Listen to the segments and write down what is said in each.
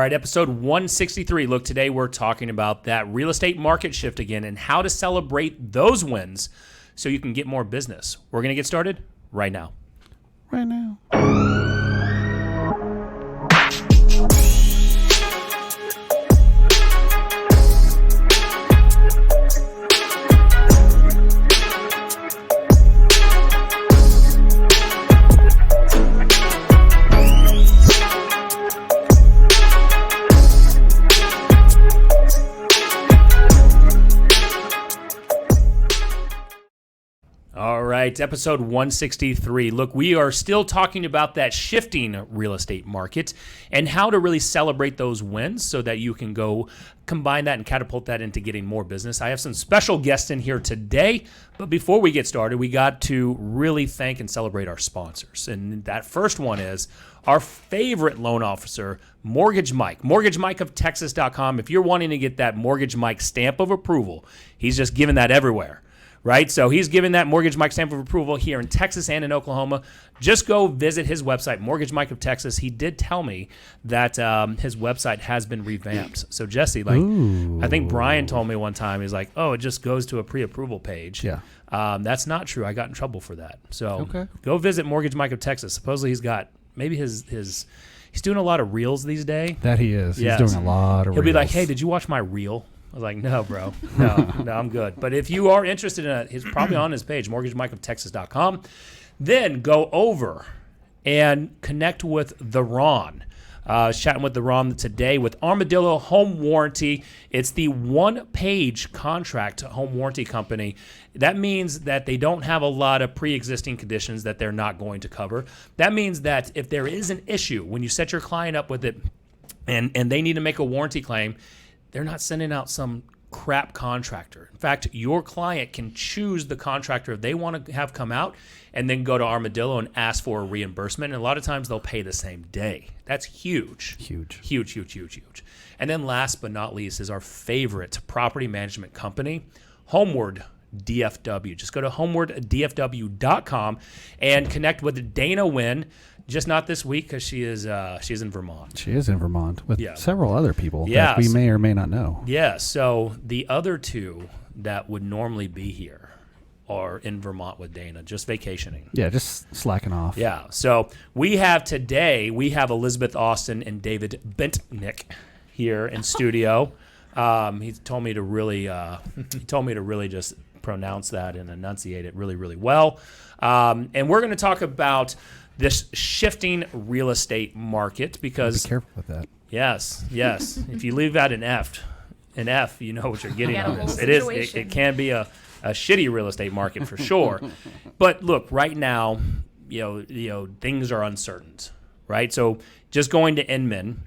right, episode 163. Look, today we're talking about that real estate market shift again and how to celebrate those wins so you can get more business. We're going to get started right now. Right now. All right, episode 163. Look, we are still talking about that shifting real estate market and how to really celebrate those wins so that you can go combine that and catapult that into getting more business. I have some special guests in here today, but before we get started, we got to really thank and celebrate our sponsors. And that first one is our favorite loan officer, Mortgage Mike. MortgageMikeOfTexas.com. If you're wanting to get that Mortgage Mike stamp of approval, he's just giving that everywhere. Right? So he's giving that Mortgage Mike stamp of approval here in Texas and in Oklahoma. Just go visit his website, Mortgage Mike of Texas. He did tell me that his website has been revamped. So Jesse, I think Brian told me one time, he's like, oh, it just goes to a pre-approval page. Yeah. That's not true. I got in trouble for that. So go visit Mortgage Mike of Texas. Supposedly he's got maybe he's doing a lot of reels these days. That he is. Yes. He's doing a lot of reels. He'll be like, hey, did you watch my reel? I was like, no, bro. No, I'm good. But if you are interested in it, he's probably on his page, mortgagemikeoftexas.com. Then go over and connect with the Ron. Chatting with the Ron today with Armadillo Home Warranty. It's the one-page contract home warranty company. That means that they don't have a lot of pre-existing conditions that they're not going to cover. That means that if there is an issue, when you set your client up with it and they need to make a warranty claim, they're not sending out some crap contractor. In fact, your client can choose the contractor they want to have come out and then go to Armadillo and ask for a reimbursement. And a lot of times they'll pay the same day. That's huge. Huge. And then last but not least is our favorite property management company, Homeward DFW. Just go to homewarddfw.com and connect with Dana Wynn. Just not this week because she's in Vermont. She is in Vermont with several other people that we may or may not know. Yeah, so the other two that would normally be here are in Vermont with Dana, just vacationing. Yeah, just slacking off. Yeah, so we have Elizabeth Austin and David Bentnick here in studio. He told me to really just pronounce that and enunciate it really, really well. And we're going to talk about this shifting real estate market because be careful with that. Yes. If you leave out an F, you know what you're getting on this. It can be a shitty real estate market for sure. But look, right now, you know, things are uncertain, right? So just going to Inman,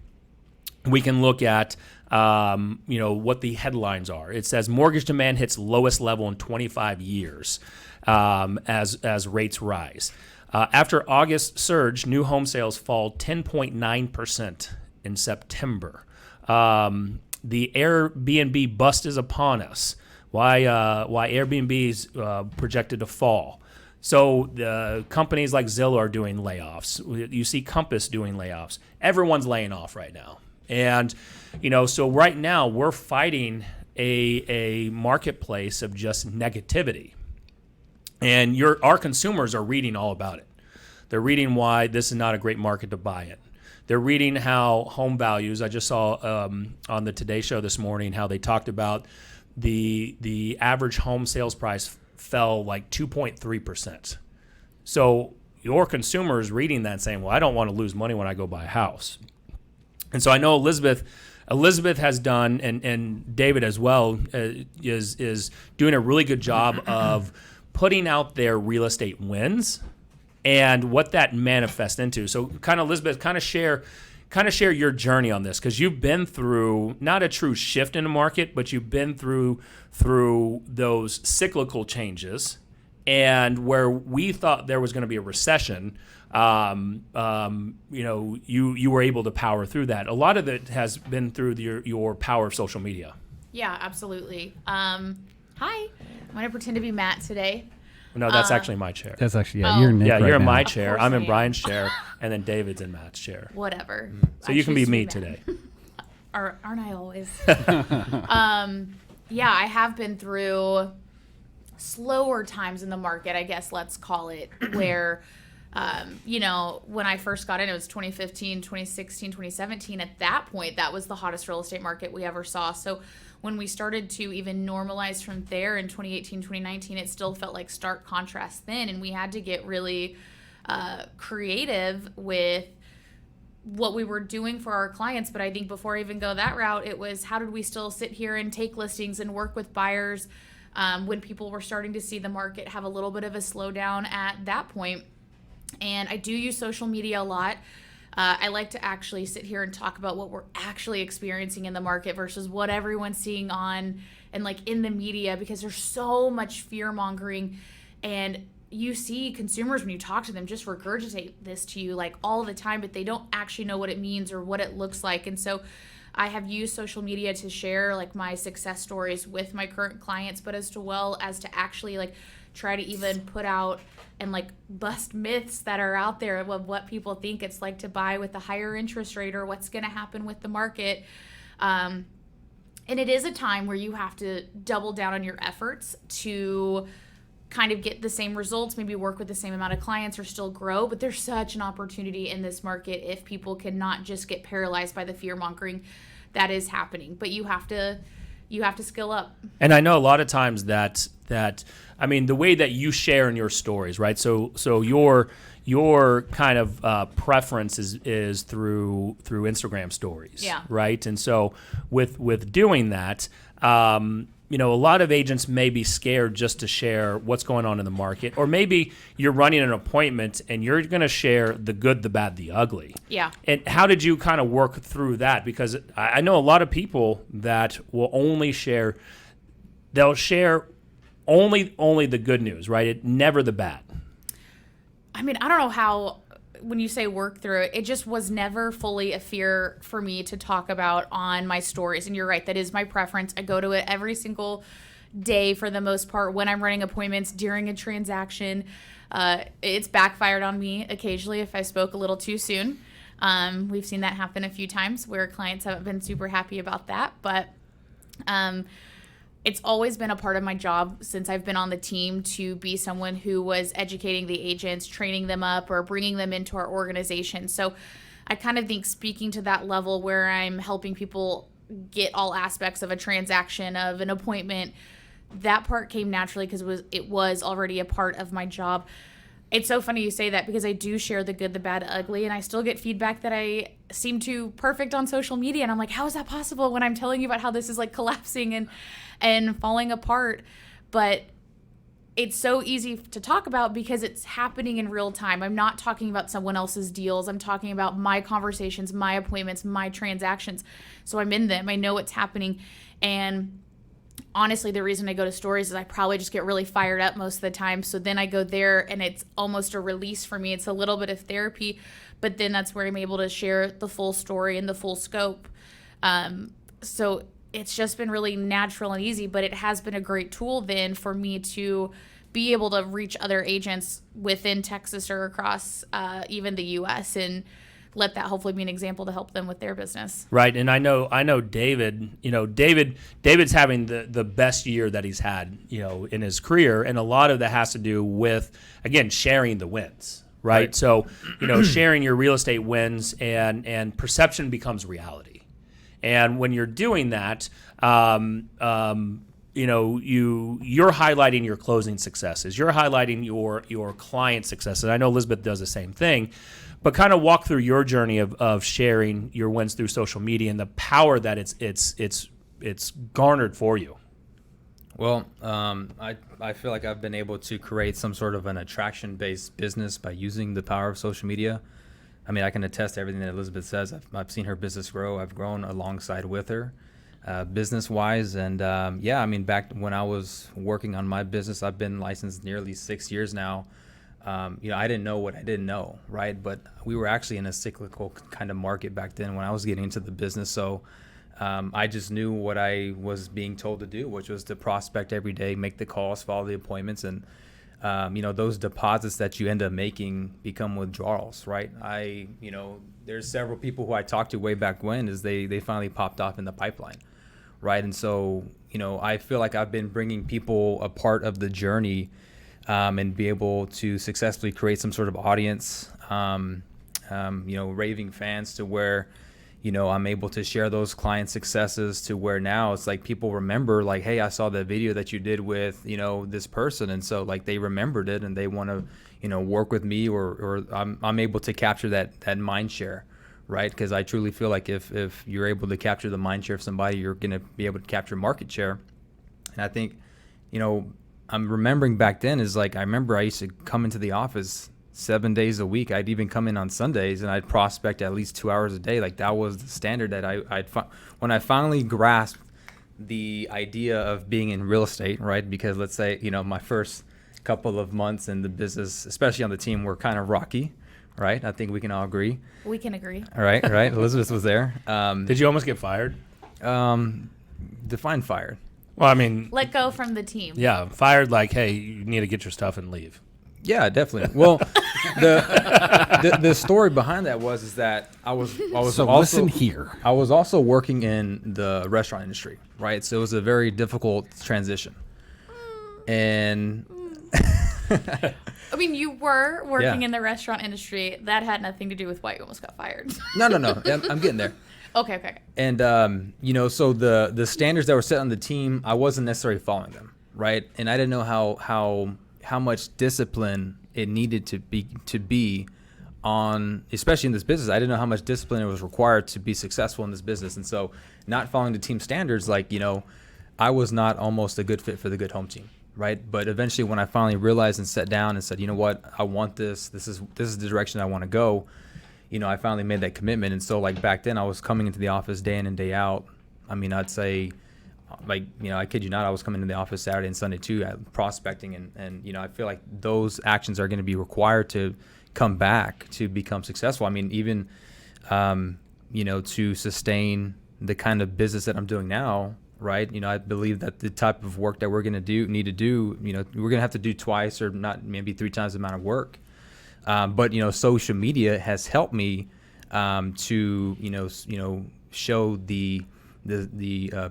we can look at what the headlines are. It says mortgage demand hits lowest level in 25 years as rates rise. After August surge, new home sales fall 10.9% in September. The Airbnb bust is upon us. Why Airbnb's projected to fall. So the companies like Zillow are doing layoffs. You see Compass doing layoffs. Everyone's laying off right now. And, so right now we're fighting a marketplace of just negativity. And our consumers are reading all about it. They're reading why this is not a great market to buy it. They're reading how home values. I just saw on the Today Show this morning how they talked about the average home sales price fell like 2.3%. So your consumer is reading that and saying, well, I don't want to lose money when I go buy a house. And so I know Elizabeth has done, and David as well, is doing a really good job of putting out their real estate wins and what that manifests into. So kind of, Elizabeth, kind of share your journey on this, because you've been through not a true shift in the market, but you've been through those cyclical changes, and where we thought there was going to be a recession, you were able to power through that. A lot of it has been through your power of social media. Yeah, absolutely. Hi, I'm going to pretend to be Matt today. No, that's actually my chair. That's actually, you're Nick right you're in now. my chair. I'm in Brian's chair, and then David's in Matt's chair. Whatever. So you can be me today. Aren't I always? Yeah, I have been through slower times in the market, I guess, let's call it, where, when I first got in, it was 2015, 2016, 2017. At that point, that was the hottest real estate market we ever saw. So when we started to even normalize from there in 2018, 2019, it still felt like stark contrast then. And we had to get really creative with what we were doing for our clients. But I think before I even go that route, it was how did we still sit here and take listings and work with buyers when people were starting to see the market have a little bit of a slowdown at that point. And I do use social media a lot. I like to actually sit here and talk about what we're actually experiencing in the market versus what everyone's seeing on and like in the media, because there's so much fear mongering, and you see consumers when you talk to them just regurgitate this to you like all the time, but they don't actually know what it means or what it looks like. And so I have used social media to share like my success stories with my current clients, but as well as to actually like try to even put out and like bust myths that are out there of what people think it's like to buy with a higher interest rate or what's going to happen with the market. And it is a time where you have to double down on your efforts to kind of get the same results, maybe work with the same amount of clients or still grow. But there's such an opportunity in this market if people can not just get paralyzed by the fear mongering that is happening. But you have to skill up. And I know a lot of times that I mean, the way that you share in your stories, right? So your kind of preference is through Instagram stories, yeah, right? And so with doing that, a lot of agents may be scared just to share what's going on in the market, or maybe you're running an appointment and you're going to share the good, the bad, the ugly. Yeah. And how did you kind of work through that? Because I know a lot of people that will only share, they'll share only the good news, right? Never the bad. I mean, I don't know how, when you say work through it, it just was never fully a fear for me to talk about on my stories. And you're right, that is my preference. I go to it every single day for the most part when I'm running appointments during a transaction. It's backfired on me occasionally if I spoke a little too soon. We've seen that happen a few times where clients haven't been super happy about that. But it's always been a part of my job since I've been on the team to be someone who was educating the agents, training them up, or bringing them into our organization. So I kind of think speaking to that level where I'm helping people get all aspects of a transaction, of an appointment, that part came naturally because it was already a part of my job. It's so funny you say that because I do share the good, the bad, the ugly, and I still get feedback that I seem too perfect on social media. And I'm like, how is that possible when I'm telling you about how this is like collapsing and falling apart? But it's so easy to talk about because it's happening in real time. I'm not talking about someone else's deals. I'm talking about my conversations, my appointments, my transactions. So I'm in them. I know what's happening. And honestly, the reason I go to stories is I probably just get really fired up most of the time. So then I go there and it's almost a release for me. It's a little bit of therapy, but then that's where I'm able to share the full story and the full scope. So it's just been really natural and easy, but it has been a great tool then for me to be able to reach other agents within Texas or across even the U.S. and let that hopefully be an example to help them with their business. Right. And I know David, David's having the best year that he's had, in his career. And a lot of that has to do with, again, sharing the wins, right? So, sharing your real estate wins and perception becomes reality. And when you're doing that, you're highlighting your closing successes. You're highlighting your client successes. I know Elizabeth does the same thing. But kind of walk through your journey of sharing your wins through social media and the power that it's garnered for you. Well, I feel like I've been able to create some sort of an attraction-based business by using the power of social media. I mean, I can attest to everything that Elizabeth says. I've seen her business grow. I've grown alongside with her, business-wise. And back when I was working on my business, I've been licensed nearly 6 years now. I didn't know what I didn't know, right? But we were actually in a cyclical kind of market back then when I was getting into the business. So I just knew what I was being told to do, which was to prospect every day, make the calls, follow the appointments. And those deposits that you end up making become withdrawals, right? There's several people who I talked to way back when is they finally popped off in the pipeline, right? And so, I feel like I've been bringing people a part of the journey and be able to successfully create some sort of audience, raving fans to where, I'm able to share those client successes to where now it's like people remember like, hey, I saw the video that you did with, this person. And so like they remembered it and they want to, work with me or I'm able to capture that mind share, right? Because I truly feel like if you're able to capture the mind share of somebody, you're going to be able to capture market share. And I think, I'm remembering back then is like, I remember I used to come into the office 7 days a week. I'd even come in on Sundays and I'd prospect at least 2 hours a day. Like that was the standard that when I finally grasped the idea of being in real estate, right? Because let's say, my first couple of months in the business, especially on the team, were kind of rocky, right? I think we can all agree. We can agree. All right. Elizabeth was there. Did you almost get fired? Define fired. Well, I mean, let go from the team. Yeah, fired like, hey, you need to get your stuff and leave. Yeah, definitely. Well, the story behind that is that I was so also listen here. I was also working in the restaurant industry, right? So it was a very difficult transition. And I mean, you were working in the restaurant industry. That had nothing to do with why you almost got fired. No. I'm getting there. Okay. And so the standards that were set on the team, I wasn't necessarily following them, right? And I didn't know how much discipline it needed to be on, especially in this business. I didn't know how much discipline it was required to be successful in this business. And so not following the team standards, I was not almost a good fit for the Good Home team, right? But eventually when I finally realized and sat down and said, you know what, I want this is the direction I want to go, I finally made that commitment. And so like back then I was coming into the office day in and day out. I mean, I'd say I kid you not, I was coming to the office Saturday and Sunday too, prospecting. And I feel like those actions are going to be required to come back to become successful. I mean, even, to sustain the kind of business that I'm doing now, right? I believe that the type of work that we're going to need to do, we're going to have to do twice or not maybe 3 times the amount of work. But social media has helped me to show the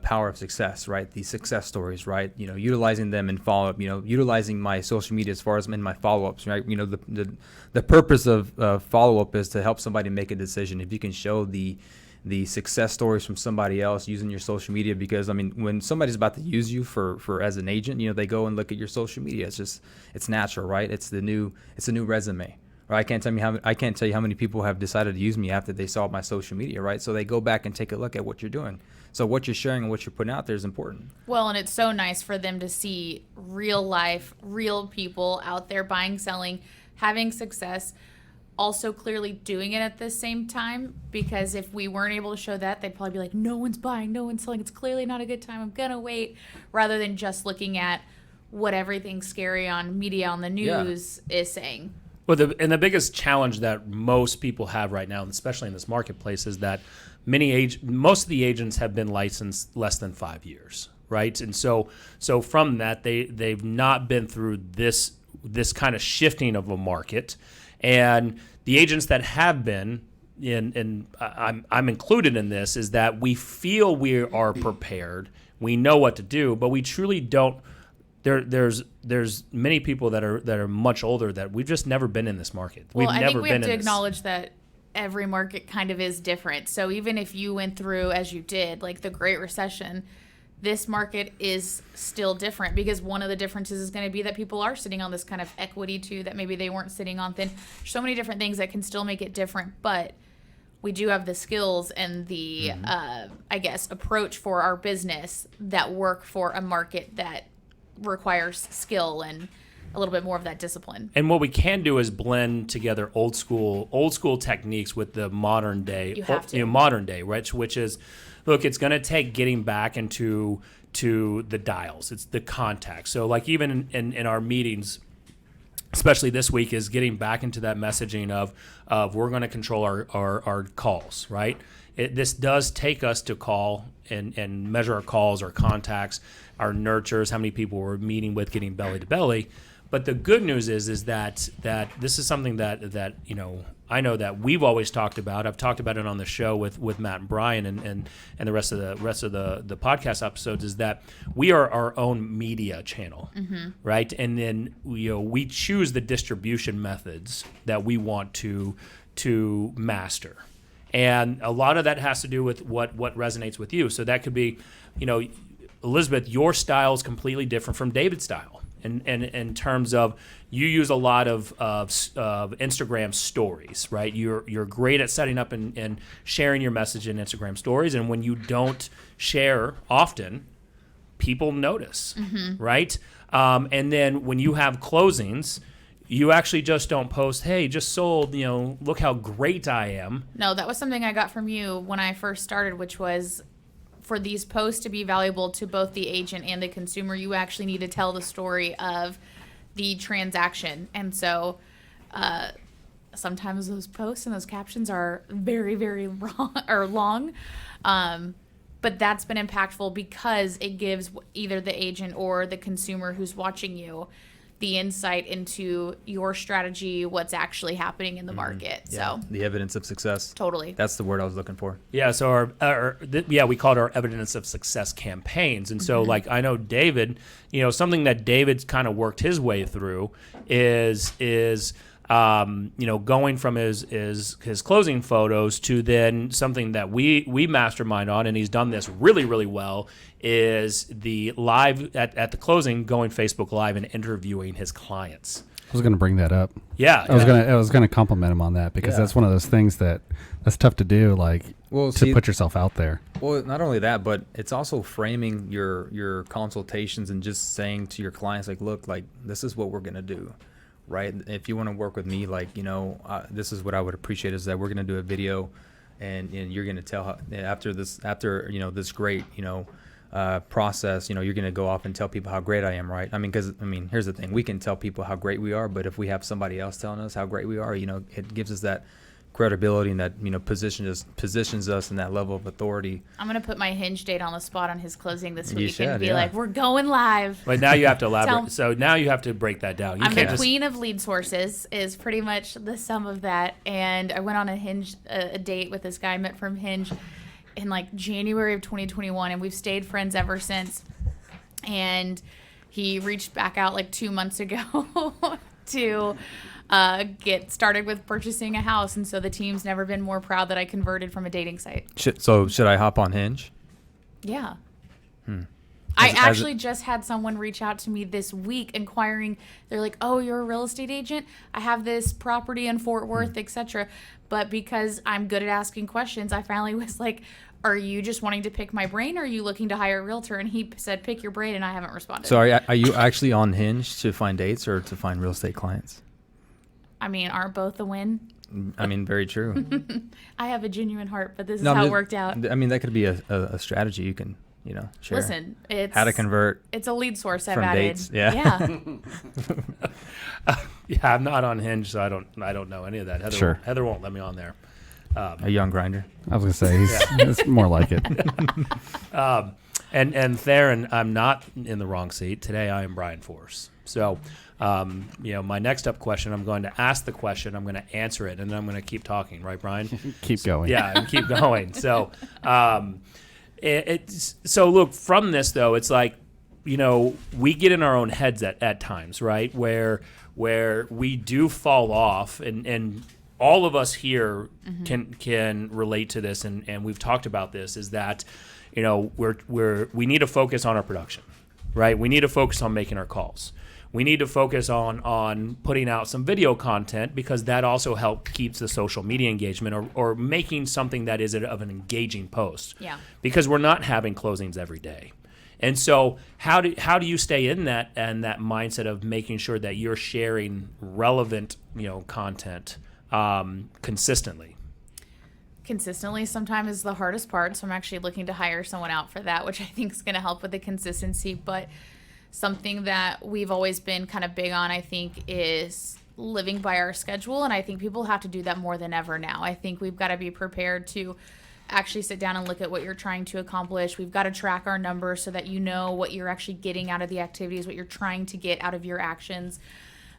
power of success, right? The success stories, right? Utilizing them in follow-up, utilizing my social media as far as in my follow-ups, right? The purpose of follow-up is to help somebody make a decision. If you can show the success stories from somebody else using your social media, because I mean, when somebody's about to use you for as an agent, they go and look at your social media. It's natural, right? It's a new resume. Or I can't tell you how many people have decided to use me after they saw my social media, right? So they go back and take a look at what you're doing. So what you're sharing and what you're putting out there is important. Well, and it's so nice for them to see real life, real people out there buying, selling, having success, also clearly doing it at the same time. Because if we weren't able to show that, they'd probably be like, no one's buying, no one's selling. It's clearly not a good time. I'm going to wait. Rather than just looking at what everything scary on media on the news is saying. Well, the biggest challenge that most people have right now, especially in this marketplace, is that most of the agents have been licensed less than 5 years, right? And so from that, they've not been through this kind of shifting of a market, and the agents that have been, and I'm included in this, is that we feel we are prepared, we know what to do, but we truly don't. There's many people that are much older that we've just never been in this market. Well, I think we have to acknowledge that every market kind of is different. So even if you went through, as you did, like the Great Recession, this market is still different, because one of the differences is going to be that people are sitting on this kind of equity too that maybe they weren't sitting on. So many different things that can still make it different, but we do have the skills and the, approach for our business that work for a market that requires skill and a little bit more of that discipline. And what we can do is blend together old school techniques with the modern day. You have to. Modern day, right? Which is, look, it's going to take getting back into the dials. It's the contact. So like even in our meetings, especially this week, is getting back into that messaging of we're going to control our calls, right? This does take us to call and measure our calls, our contacts, our nurtures, how many people we're meeting with, getting belly to belly. But the good news is that this is something that I know that we've always talked about. I've talked about it on the show with Matt and Brian and the rest of the podcast episodes, is that we are our own media channel, right? And then we choose the distribution methods that we want to master. And a lot of that has to do with what resonates with you. So that could be, Elizabeth, your style is completely different from David's style. And in terms of, you use a lot of Instagram stories, right? You're great at setting up and sharing your message in Instagram stories, and when you don't share often, people notice, right? And then when you have closings, you actually just don't post, hey, just sold, look how great I am. No, that was something I got from you when I first started, which was, for these posts to be valuable to both the agent and the consumer, you actually need to tell the story of the transaction. And so sometimes those posts and those captions are very, very long. But that's been impactful because it gives either the agent or the consumer who's watching you the insight into your strategy, what's actually happening in the market. Yeah, so the evidence of success. Totally. That's the word I was looking for. Yeah. So we called our evidence of success campaigns. And so like, I know David, something that David's kind of worked his way through is going from his closing photos to then something that we mastermind on, and he's done this really, really well, is the live at the closing, going Facebook Live and interviewing his clients. I was going to bring that up. Yeah. I was going to compliment him on that, because that's one of those things that's tough to do, to put yourself out there. Well, not only that, but it's also framing your consultations and just saying to your clients, look, this is what we're going to do. Right. If you want to work with me, this is what I would appreciate, is that we're going to do a video, and you're going to tell how, after this great, process, you're going to go off and tell people how great I am. Right. Because here's the thing. We can tell people how great we are, but if we have somebody else telling us how great we are, it gives us that credibility, and that positions us in that level of authority. I'm gonna put my Hinge date on the spot on his closing this week and be like, we're going live. But now you have to elaborate. So now you have to break that down. I'm the queen of lead sources is pretty much the sum of that. And I went on a date with this guy I met from Hinge in January of 2021, and we've stayed friends ever since. And he reached back out 2 months ago to get started with purchasing a house, and so the team's never been more proud that I converted from a dating site. So should I hop on Hinge? Yeah. I actually just had someone reach out to me this week inquiring. They're like, oh, you're a real estate agent? I have this property in Fort Worth, etc. But because I'm good at asking questions, I finally was like, are you just wanting to pick my brain, or are you looking to hire a realtor? And he said, pick your brain, and I haven't responded. So are you actually on Hinge to find dates or to find real estate clients? Aren't both a win? Very true. I have a genuine heart, but this is how it worked out. That could be a strategy you can, share. Listen, it's how to convert. It's a lead source I've from added. Dates. Yeah. I'm not on Hinge, so I don't know any of that. Heather won't let me on there. Are you on Grindr? I was gonna say it's more like it. And Theron, I'm not in the wrong seat today. I am Brian Force. So. My next up question, I'm going to ask the question, I'm going to answer it, and then I'm going to keep talking, right, Brian? Keep going. Yeah, and keep going. So, so look, from this though, it's we get in our own heads at times, right, where we do fall off, and all of us here can relate to this, and we've talked about this, is that we need to focus on our production, right? We need to focus on making our calls. We need to focus on putting out some video content, because that also keeps the social media engagement, or making something that is of an engaging post. Yeah. Because we're not having closings every day. And so how do you stay in that mindset of making sure that you're sharing relevant, content consistently? Consistently sometimes is the hardest part, so I'm actually looking to hire someone out for that, which I think is going to help with the consistency. But something that we've always been kind of big on, I think, is living by our schedule, and I think people have to do that more than ever now. I think we've got to be prepared to actually sit down and look at what you're trying to accomplish. We've got to track our numbers so that you know what you're actually getting out of the activities, what you're trying to get out of your actions.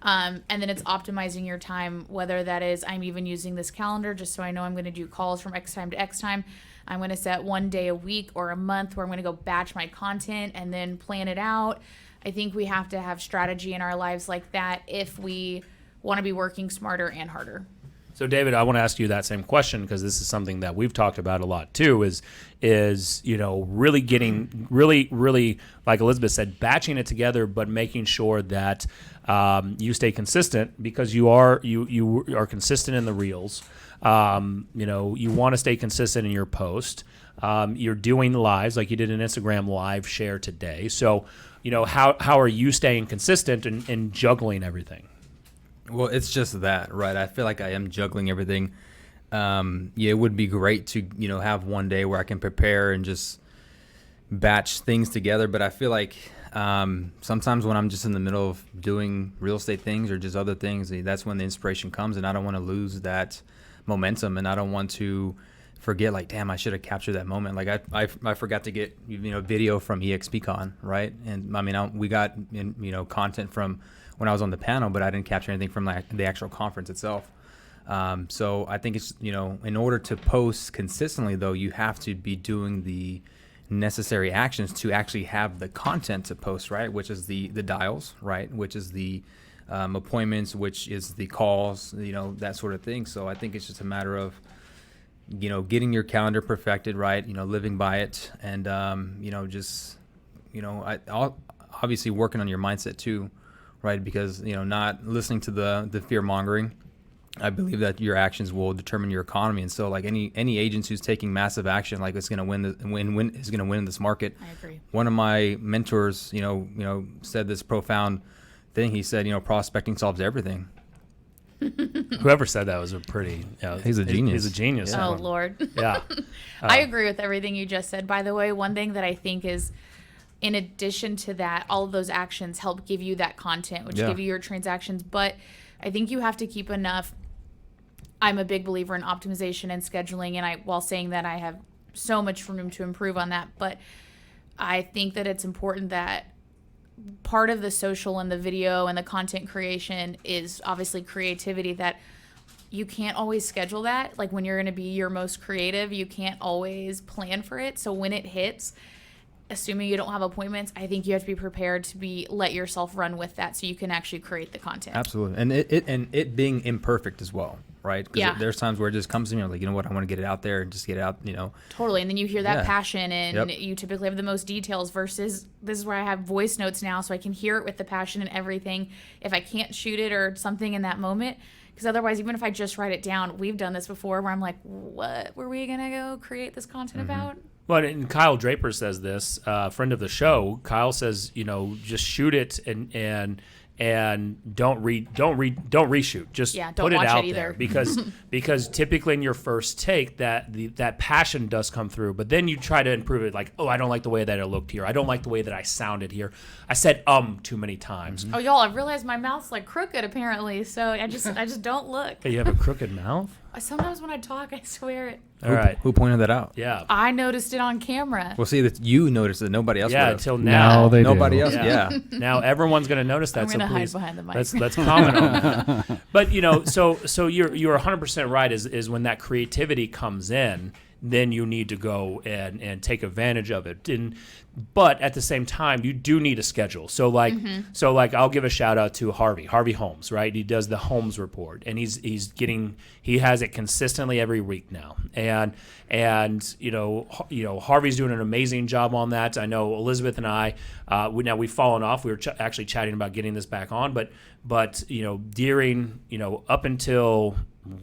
And then it's optimizing your time, whether that is I'm even using this calendar just so I know I'm going to do calls from X time to X time. I'm going to set one day a week or a month where I'm going to go batch my content and then plan it out. I think we have to have strategy in our lives like that if we want to be working smarter and harder. So, David, I want to ask you that same question because this is something that we've talked about a lot too. Is really getting really like Elizabeth said, batching it together, but making sure that you stay consistent because you are consistent in the reels. You want to stay consistent in your post. You're doing lives like you did an Instagram live share today. So, how are you staying consistent and juggling everything? Well, it's just that, right? I feel like I am juggling everything. It would be great to, have one day where I can prepare and just batch things together. But I feel like sometimes when I'm just in the middle of doing real estate things or just other things, that's when the inspiration comes. And I don't want to lose that momentum. And I don't want to forget, like, damn, I should have captured that moment. Like I forgot to get, video from EXPCon, right? And I mean, we got, content from when I was on the panel, but I didn't capture anything from the actual conference itself. So I think it's, in order to post consistently, though, you have to be doing the necessary actions to actually have the content to post, right? Which is the dials, right? Which is the appointments, which is the calls, that sort of thing. So I think it's just a matter of, getting your calendar perfected, right? Living by it, and obviously working on your mindset too, right? Because not listening to the fear mongering. I believe that your actions will determine your economy, and so like any agents who's taking massive action, like it's going to win is going to win in this market. I agree. One of my mentors, said this profound thing. He said, prospecting solves everything. Whoever said that was a pretty. He's a genius. He's a genius. Yeah. Oh Lord. Yeah. I agree with everything you just said. By the way, one thing that I think is, in addition to that, all of those actions help give you that content, which give you your transactions. But I think you have to keep enough. I'm a big believer in optimization and scheduling, and while saying that, I have so much room to improve on that. But I think that it's important that part of the social and the video and the content creation is obviously creativity, that you can't always schedule that. Like when you're going to be your most creative, you can't always plan for it. So when it hits, assuming you don't have appointments, I think you have to be prepared to let yourself run with that so you can actually create the content. Absolutely. And it being imperfect as well, right? Because there's times where it just comes to me, like, you know what, I want to get it out there and just get it out, Totally. And then you hear that passion, and you typically have the most details versus this is where I have voice notes now so I can hear it with the passion and everything if I can't shoot it or something in that moment. Because otherwise, even if I just write it down, we've done this before where I'm like, what were we going to go create this content about? Well, and Kyle Draper says this, friend of the show. Kyle says, just shoot it and don't reshoot. Just put it out there because typically in your first take that passion does come through, but then you try to improve it. Like, oh, I don't like the way that it looked here. I don't like the way that I sounded here. I said too many times. Oh, y'all, I've realized my mouth's like crooked apparently, so I just don't look. Hey, you have a crooked mouth? Sometimes when I talk, I swear it. All right. Who pointed that out? Yeah. I noticed it on camera. Well, see, that you noticed it. Nobody else. Yeah, would until now. Nobody do. else. Yeah. Now everyone's going to notice that. I'm going to hide please, behind the mic. let's comment on that. But so you're 100% right. Is when that creativity comes in, then you need to go and take advantage of it. But at the same time, you do need a schedule. So like I'll give a shout out to Harvey Holmes, right? He does the Holmes report, and he has it consistently every week now. And Harvey's doing an amazing job on that. I know Elizabeth and I, we've fallen off. We were actually chatting about getting this back on, but during up until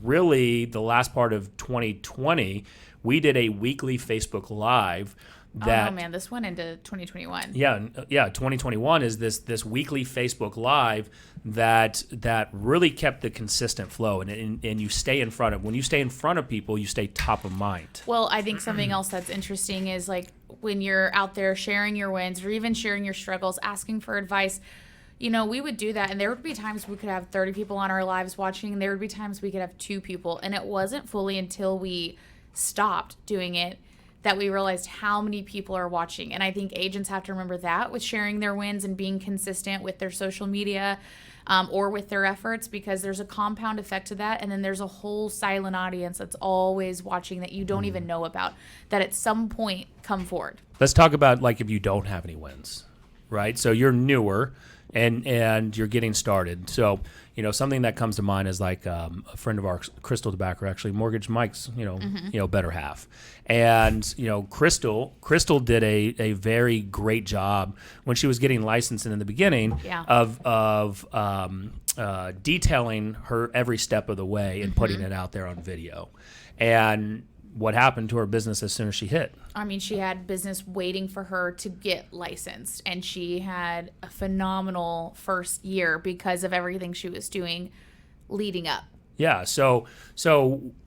really the last part of 2020, we did a weekly Facebook Live. Oh man, this went into 2021. Yeah. 2021 is this weekly Facebook Live that really kept the consistent flow, and you stay in front of. When you stay in front of people, you stay top of mind. Well, I think something else that's interesting is like when you're out there sharing your wins or even sharing your struggles, asking for advice. We would do that, and there would be times we could have 30 people on our lives watching, and there would be times we could have 2 people, and it wasn't fully until we stopped doing it that we realized how many people are watching. And I think agents have to remember that with sharing their wins and being consistent with their social media or with their efforts, because there's a compound effect to that. And then there's a whole silent audience that's always watching that you don't even know about, that at some point come forward. Let's talk about like if you don't have any wins, right? So you're newer and you're getting started. So, you know, something that comes to mind is like a friend of ours, Crystal Tobacco, actually mortgaged Mike's, better half. And, you know, Crystal did a very great job when she was getting licensed in the beginning of detailing her every step of the way and putting it out there on video. And what happened to her business as soon as she hit? I mean, she had business waiting for her to get licensed, and she had a phenomenal first year because of everything she was doing leading up. Yeah. So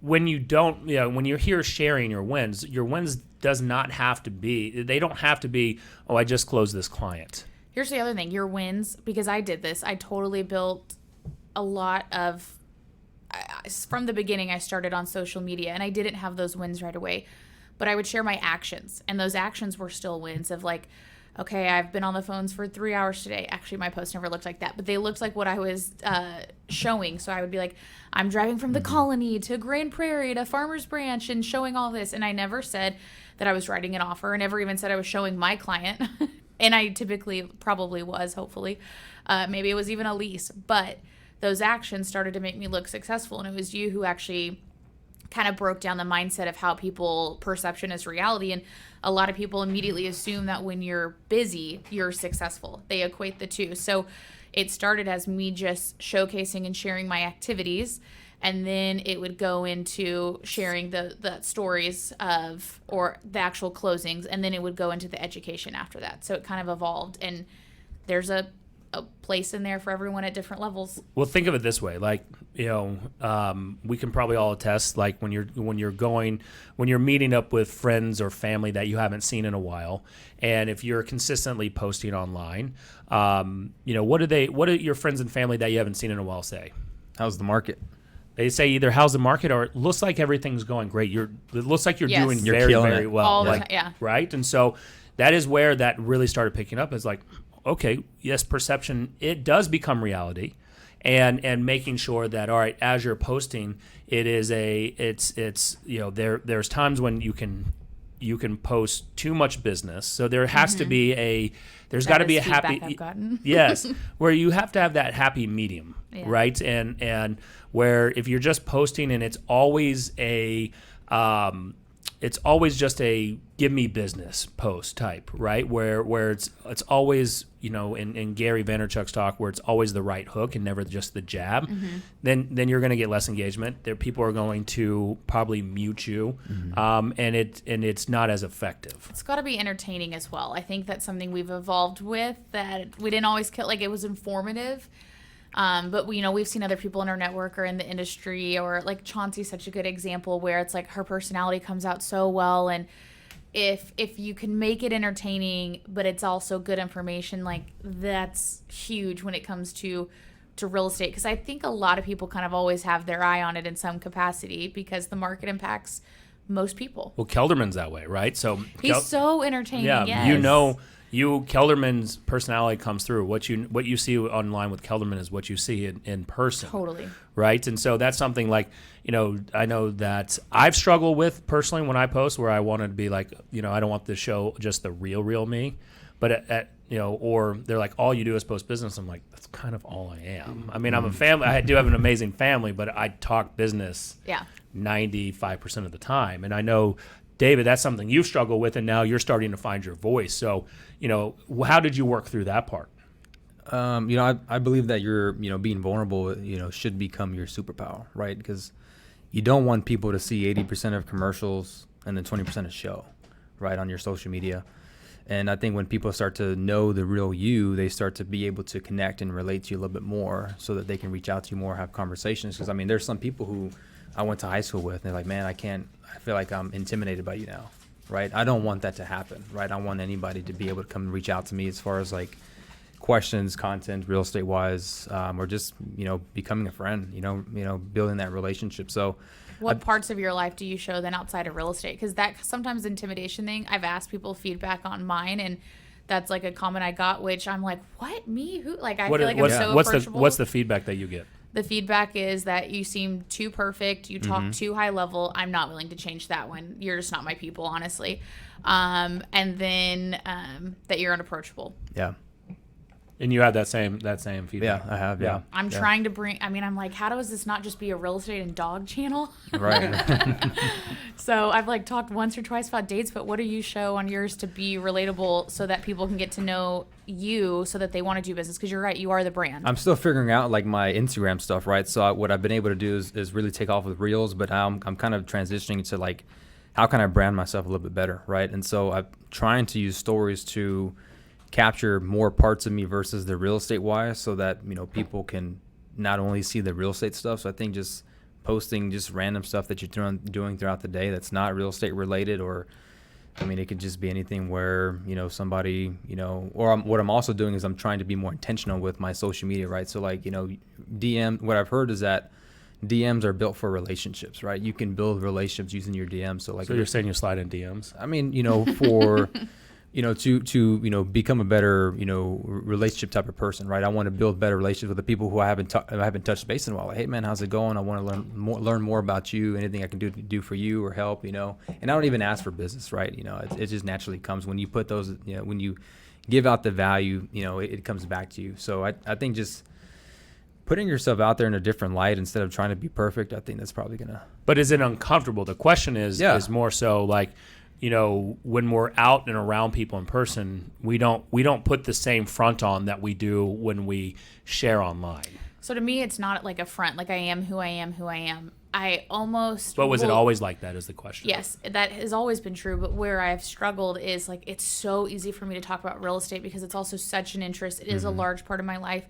when you don't, when you're here sharing your wins does not have to be, they don't have to be, oh, I just closed this client. Here's the other thing, your wins, because I did this, I totally built a lot of, from the beginning, I started on social media, and I didn't have those wins right away, but I would share my actions, and those actions were still wins of like, okay, I've been on the phones for 3 hours today. Actually, my post never looked like that, but they looked like what I was showing. So I would be like, I'm driving from the Colony to Grand Prairie to Farmers Branch and showing all this, and I never said that I was writing an offer. I never even said I was showing my client, and I typically probably was, hopefully. Maybe it was even a lease, but those actions started to make me look successful. And it was you who actually kind of broke down the mindset of how people perception is reality. And a lot of people immediately assume that when you're busy, you're successful. They equate the two. So it started as me just showcasing and sharing my activities. And then it would go into sharing the stories of, or the actual closings. And then it would go into the education after that. So it kind of evolved. And there's a place in there for everyone at different levels. Well, think of it this way, like, we can probably all attest, like when you're meeting up with friends or family that you haven't seen in a while, and if you're consistently posting online, what do your friends and family that you haven't seen in a while say? How's the market? They say either how's the market or it looks like everything's going great. It looks like you're doing You're very, killing very it. well. All the time, yeah. Right? And so that is where that really started picking up, is like, okay, yes, perception, it does become reality, and making sure that, all right, as you're posting, there's times when you can post too much business. So there has to be there's got to be a happy, I've gotten. yes, where you have to have that happy medium, right? And where if you're just posting and it's always just a give me business post type, right? Where it's always, in Gary Vaynerchuk's talk, where it's always the right hook and never just the jab, then you're going to get less engagement. People are going to probably mute you, and it's not as effective. It's got to be entertaining as well. I think that's something we've evolved with, that we didn't always kill, like it was informative. But we've seen other people in our network or in the industry, or like Chauncey's such a good example where it's like her personality comes out so well. And if you can make it entertaining, but it's also good information, like that's huge when it comes to real estate. Cause I think a lot of people kind of always have their eye on it in some capacity because the market impacts most people. Well, Kelderman's that way, right? So he's so entertaining. Yeah. Yes. Kelderman's personality comes through. What you see online with Kelderman is what you see in person. Totally. Right? And so that's something like, I know that I've struggled with personally when I post, where I wanted to be like, I don't want to show just the real me. But or they're like, all you do is post business. I'm like, that's kind of all I am. I mean, I'm a family. I do have an amazing family, but I talk business 95% of the time. And I know, David, that's something you've struggled with, and now you're starting to find your voice. So, how did you work through that part? I believe that you're, being vulnerable, should become your superpower, right? Because you don't want people to see 80% of commercials and then 20% of show, right, on your social media. And I think when people start to know the real you, they start to be able to connect and relate to you a little bit more, so that they can reach out to you more, have conversations. Because, there's some people who I went to high school with, and they're like, man, I feel like I'm intimidated by you now, right? I don't want that to happen, right? I want anybody to be able to come and reach out to me as far as like questions, content, real estate wise, or just, becoming a friend, building that relationship. So what parts of your life do you show then outside of real estate? Because that sometimes intimidation thing, I've asked people feedback on mine, and that's like a comment I got, which I'm like, what, me? Who? Like, I feel like I'm so approachable. What's the feedback that you get? The feedback is that you seem too perfect. You talk too high level. I'm not willing to change that one. You're just not my people, honestly. And then that you're unapproachable. Yeah. And you have that same feedback. Yeah, I have. Yeah. I'm trying to bring. I mean, I'm like, how does this not just be a real estate and dog channel? Right. So I've like talked once or twice about dates, but what do you show on yours to be relatable so that people can get to know you, so that they want to do business? Because you're right, you are the brand. I'm still figuring out like my Instagram stuff, right? So what I've been able to do is really take off with reels, but I'm kind of transitioning to like, how can I brand myself a little bit better, right? And so I'm trying to use stories to capture more parts of me versus the real estate wise, so that people can not only see the real estate stuff. So I think just posting just random stuff that you're doing throughout the day that's not real estate related, or it could just be anything where somebody what I'm also doing is I'm trying to be more intentional with my social media, right? So like DM, what I've heard is that DMs are built for relationships, right? You can build relationships using your DMs. So you're saying you slide in DMs? For to become a better relationship type of person, right? I want to build better relationships with the people who I haven't touched base in a while. Like, hey man, how's it going? I want to learn more about you. Anything I can do for you or help, And I don't even ask for business, right? It just naturally comes when you put those, when you give out the value, it comes back to you. So I think just putting yourself out there in a different light instead of trying to be perfect, I think that's probably gonna. But is it uncomfortable? The question is more so like, when we're out and around people in person, we don't put the same front on that we do when we share online. So to me, it's not like a front. Like, I am who I am. I almost. But was it always like that? Is the question? Yes, that has always been true. But where I've struggled is like, it's so easy for me to talk about real estate because it's also such an interest. It is a large part of my life.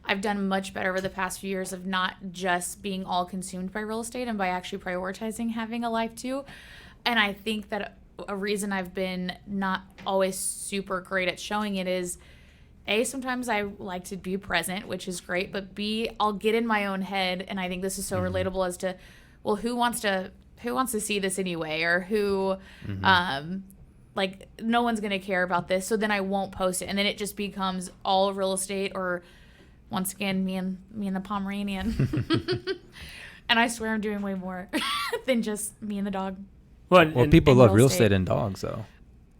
I've done much better over the past few years of not just being all consumed by real estate and by actually prioritizing having a life too. And I think that a reason I've been not always super great at showing it is, A, sometimes I like to be present, which is great, but B, I'll get in my own head, and I think this is so relatable as to, well, who wants to see this anyway, or who, like, no one's going to care about this, so then I won't post it, and then it just becomes all real estate, or once again, me and the Pomeranian. And I swear I'm doing way more than just me and the dog. Well, people love real estate and dogs, though.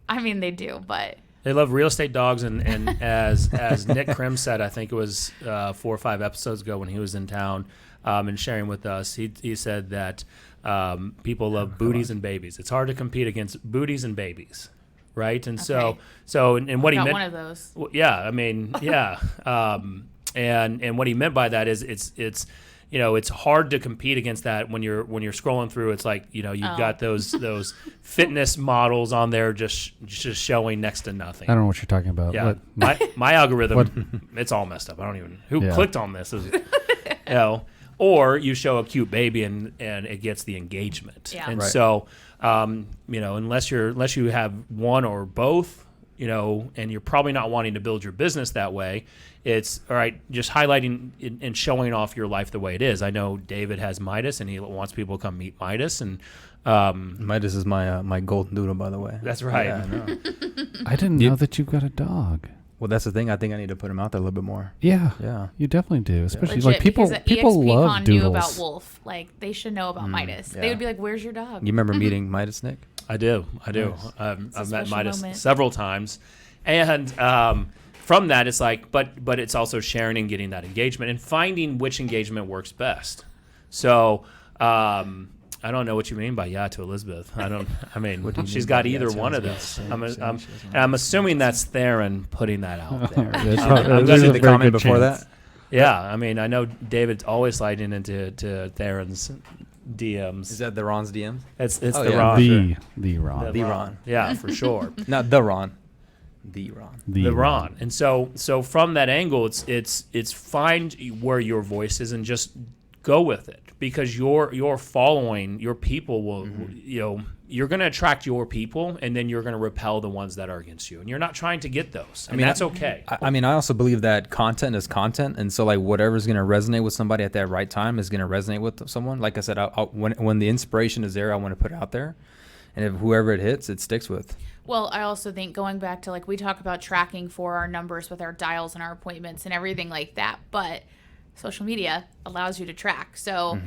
I mean, they do, but they love real estate, dogs, and as Nick Krim said, I think it was 4 or 5 episodes ago when he was in town and sharing with us, he said that people love booties and babies. It's hard to compete against booties and babies, right? And okay. and what he meant, one of those. Well, yeah, I mean, yeah, and what he meant by that is it's hard to compete against that when you're scrolling through. It's like, you've got those fitness models on there just showing next to nothing. I don't know what you're talking about. Yeah, my algorithm, it's all messed up. I don't even who clicked on this. Or you show a cute baby and it gets the engagement. Yeah. And right. so unless you have one or both, and you're probably not wanting to build your business that way, it's all right just highlighting and showing off your life the way it is. I know David has Midas, and he wants people to come meet Midas. And Midas is my golden doodle, by the way. That's right. Yeah, I know. I didn't know that you've got a dog. Well, that's the thing. I think I need to put him out there a little bit more. Yeah, you definitely do. Especially Legit, like people love EXPCon doodles. knew about Wolf. Like, they should know about Midas. Yeah. They would be like, "Where's your dog?" You remember meeting Midas, Nick? I do. Nice. I've met special Midas moment. several times, and from that, it's like, but it's also sharing and getting that engagement and finding which engagement works best. So I don't know what you mean by to Elizabeth. She's got either one of those. I'm assuming that's Theron putting that out there. I'm guessing the comment before that. Yeah, I know David's always sliding into Theron's DMs. Is that the Ron's DM? It's Oh, the yeah. Ron. The Ron. The Ron. Yeah, for sure. Not the Ron. The Ron. The Ron. And so from that angle, it's find where your voice is and just go with it, because your following, your people will you're going to attract your people, and then you're going to repel the ones that are against you. And you're not trying to get those. That's okay. I also believe that content is content. And so like whatever's going to resonate with somebody at that right time is going to resonate with someone. Like I said, when the inspiration is there, I want to put it out there. And if whoever it hits, it sticks with. Well, I also think going back to like we talk about tracking for our numbers with our dials and our appointments and everything like that. But social media allows you to track. So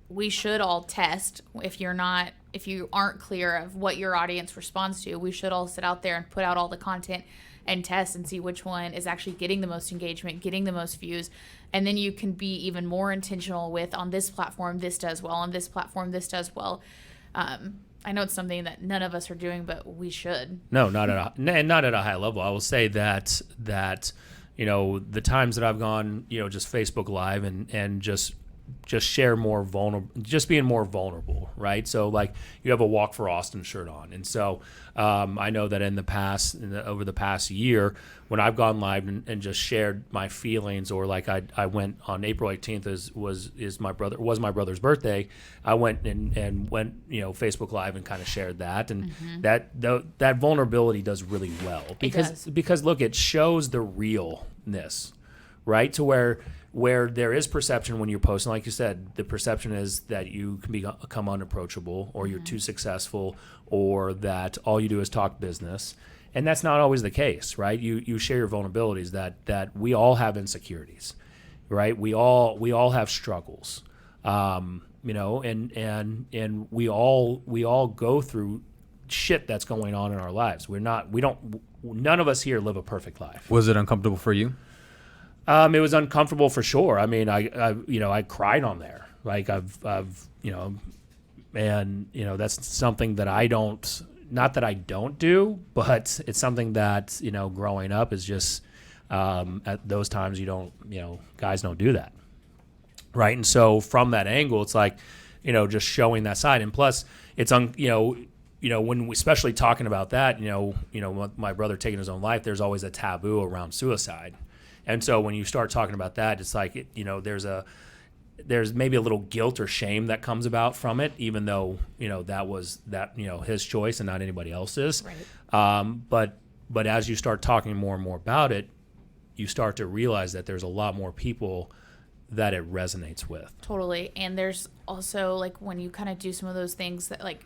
we should all test. If you aren't clear of what your audience responds to, we should all sit out there and put out all the content and test and see which one is actually getting the most engagement, getting the most views. And then you can be even more intentional with, on this platform, this does well. On this platform, this does well. I know it's something that none of us are doing, but we should. No, not at a high level. I will say that the times that I've gone, just Facebook Live and just share more vulnerable, just being more vulnerable, right? So like you have a Walk for Austin shirt on. And so I know that over the past year, when I've gone live and just shared my feelings, or like I went on April 18th was my brother's birthday. I went and went, Facebook Live and kind of shared that. And that vulnerability does really well because look, it shows the realness, right? To where there is perception when you're posting, like you said, the perception is that you can become unapproachable, or you're too successful, or that all you do is talk business. And that's not always the case, right? You share your vulnerabilities, that we all have insecurities, right? We all have struggles, and we all go through shit that's going on in our lives. None of us here live a perfect life. Was it uncomfortable for you? It was uncomfortable for sure. I mean, I cried on there. Like I've that's something that not that I don't do, but it's something that, growing up is just, at those times guys don't do that. Right. And so from that angle, it's like, just showing that side. And plus it's when we, especially talking about that, my brother taking his own life, there's always a taboo around suicide. And so when you start talking about that, it's like, there's maybe a little guilt or shame that comes about from it, even though, that was his choice and not anybody else's. Right. But as you start talking more and more about it, you start to realize that there's a lot more people that it resonates with. Totally. And there's also like when you kind of do some of those things that like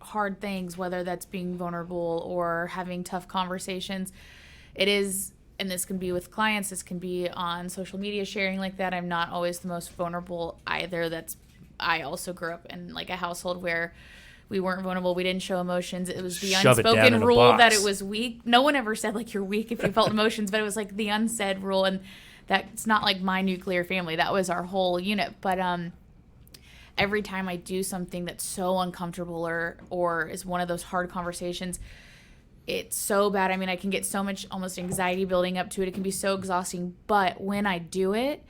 hard things, whether that's being vulnerable or having tough conversations, it is. And this can be with clients, this can be on social media sharing like that. I'm not always the most vulnerable either. I also grew up in like a household where we weren't vulnerable. We didn't show emotions. It was the unspoken rule that it was weak. No one ever said like you're weak if you felt emotions, but it was like the unsaid rule. And that's not like my nuclear family. That was our whole unit. But every time I do something that's so uncomfortable or is one of those hard conversations, it's so bad. I mean, I can get so much almost anxiety building up to it. It can be so exhausting. But when I do it,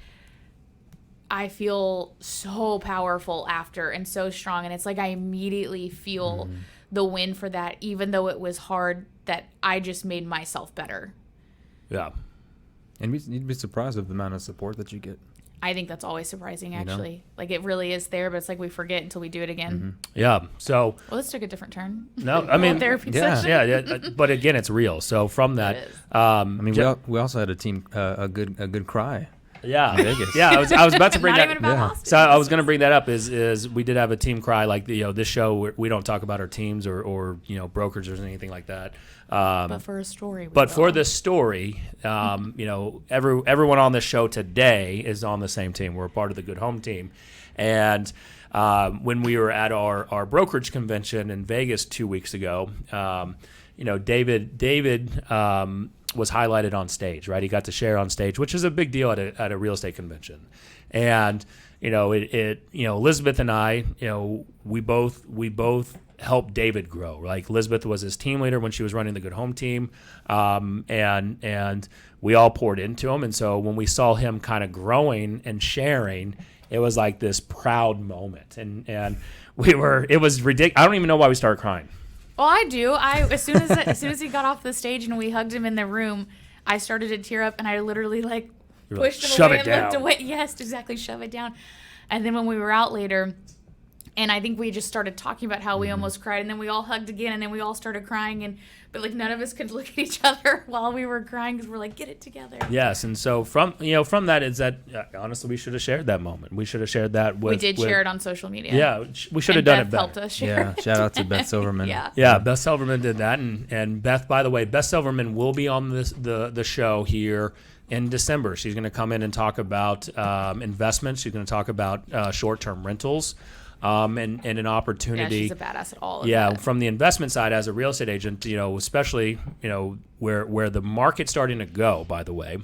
I feel so powerful after and so strong. And it's like I immediately feel the win for that, even though it was hard, that I just made myself better. Yeah. And you'd be surprised with the amount of support that you get. I think that's always surprising, actually. Like, it really is there, but it's like we forget until we do it again. Yeah. So. Well, this took a different turn. No, I mean. Therapy session. Yeah. But again, it's real. So from that. We also had a team, a good cry. Yeah. In Vegas. Yeah. I was about to bring Not that. even about Austin. So I was going to bring that up is we did have a team cry. Like, this show, we don't talk about our teams or brokers or anything like that. But for a story. For the story, everyone on this show today is on the same team. We're a part of the Good Home team. And when we were at our brokerage convention in Vegas 2 weeks ago, David was highlighted on stage, right? He got to share on stage, which is a big deal at a real estate convention. And, Elizabeth and I, we both helped David grow. Like Elizabeth was his team leader when she was running the Good Home team. And we all poured into him. And so when we saw him kind of growing and sharing, it was like this proud moment. And it was ridiculous. I don't even know why we started crying. Well, I do. As soon as he got off the stage and we hugged him in the room, I started to tear up and I literally pushed him away and looked away. Yes, exactly. Shove it down. And then when we were out later, And I think we just started talking about how we almost cried, and then we all hugged again, and then we all started crying, but like none of us could look at each other while we were crying because we're like, get it together. Yes, and so from that is that honestly we should have shared that moment. We should have shared that with. We did share it on social media. Yeah, we should have done it better. Helped us share. Yeah, shout out to Beth Silverman. Yeah, Beth Silverman did that, and Beth, by the way, Beth Silverman will be on the show here in December. She's going to come in and talk about investments. She's going to talk about short-term rentals. And an opportunity. Yeah, she's a badass at all of that. From the investment side as a real estate agent, especially, where the market's starting to go, by the way,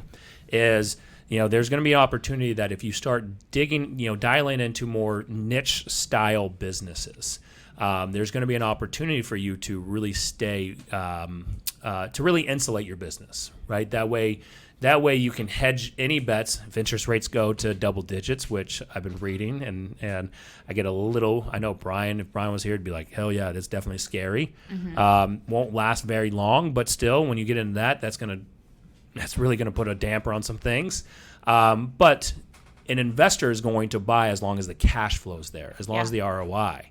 is, there's going to be an opportunity that if you start digging, dialing into more niche style businesses, there's going to be an opportunity for you to really stay, to really insulate your business, right? That way you can hedge any bets if interest rates go to double digits, which I've been reading, and I get a little, I know Brian, if Brian was here, he'd be like, hell yeah, that's definitely scary. Won't last very long, but still, when you get into that, that's really going to put a damper on some things. But an investor is going to buy as long as the cash flow's there, as long as the ROI.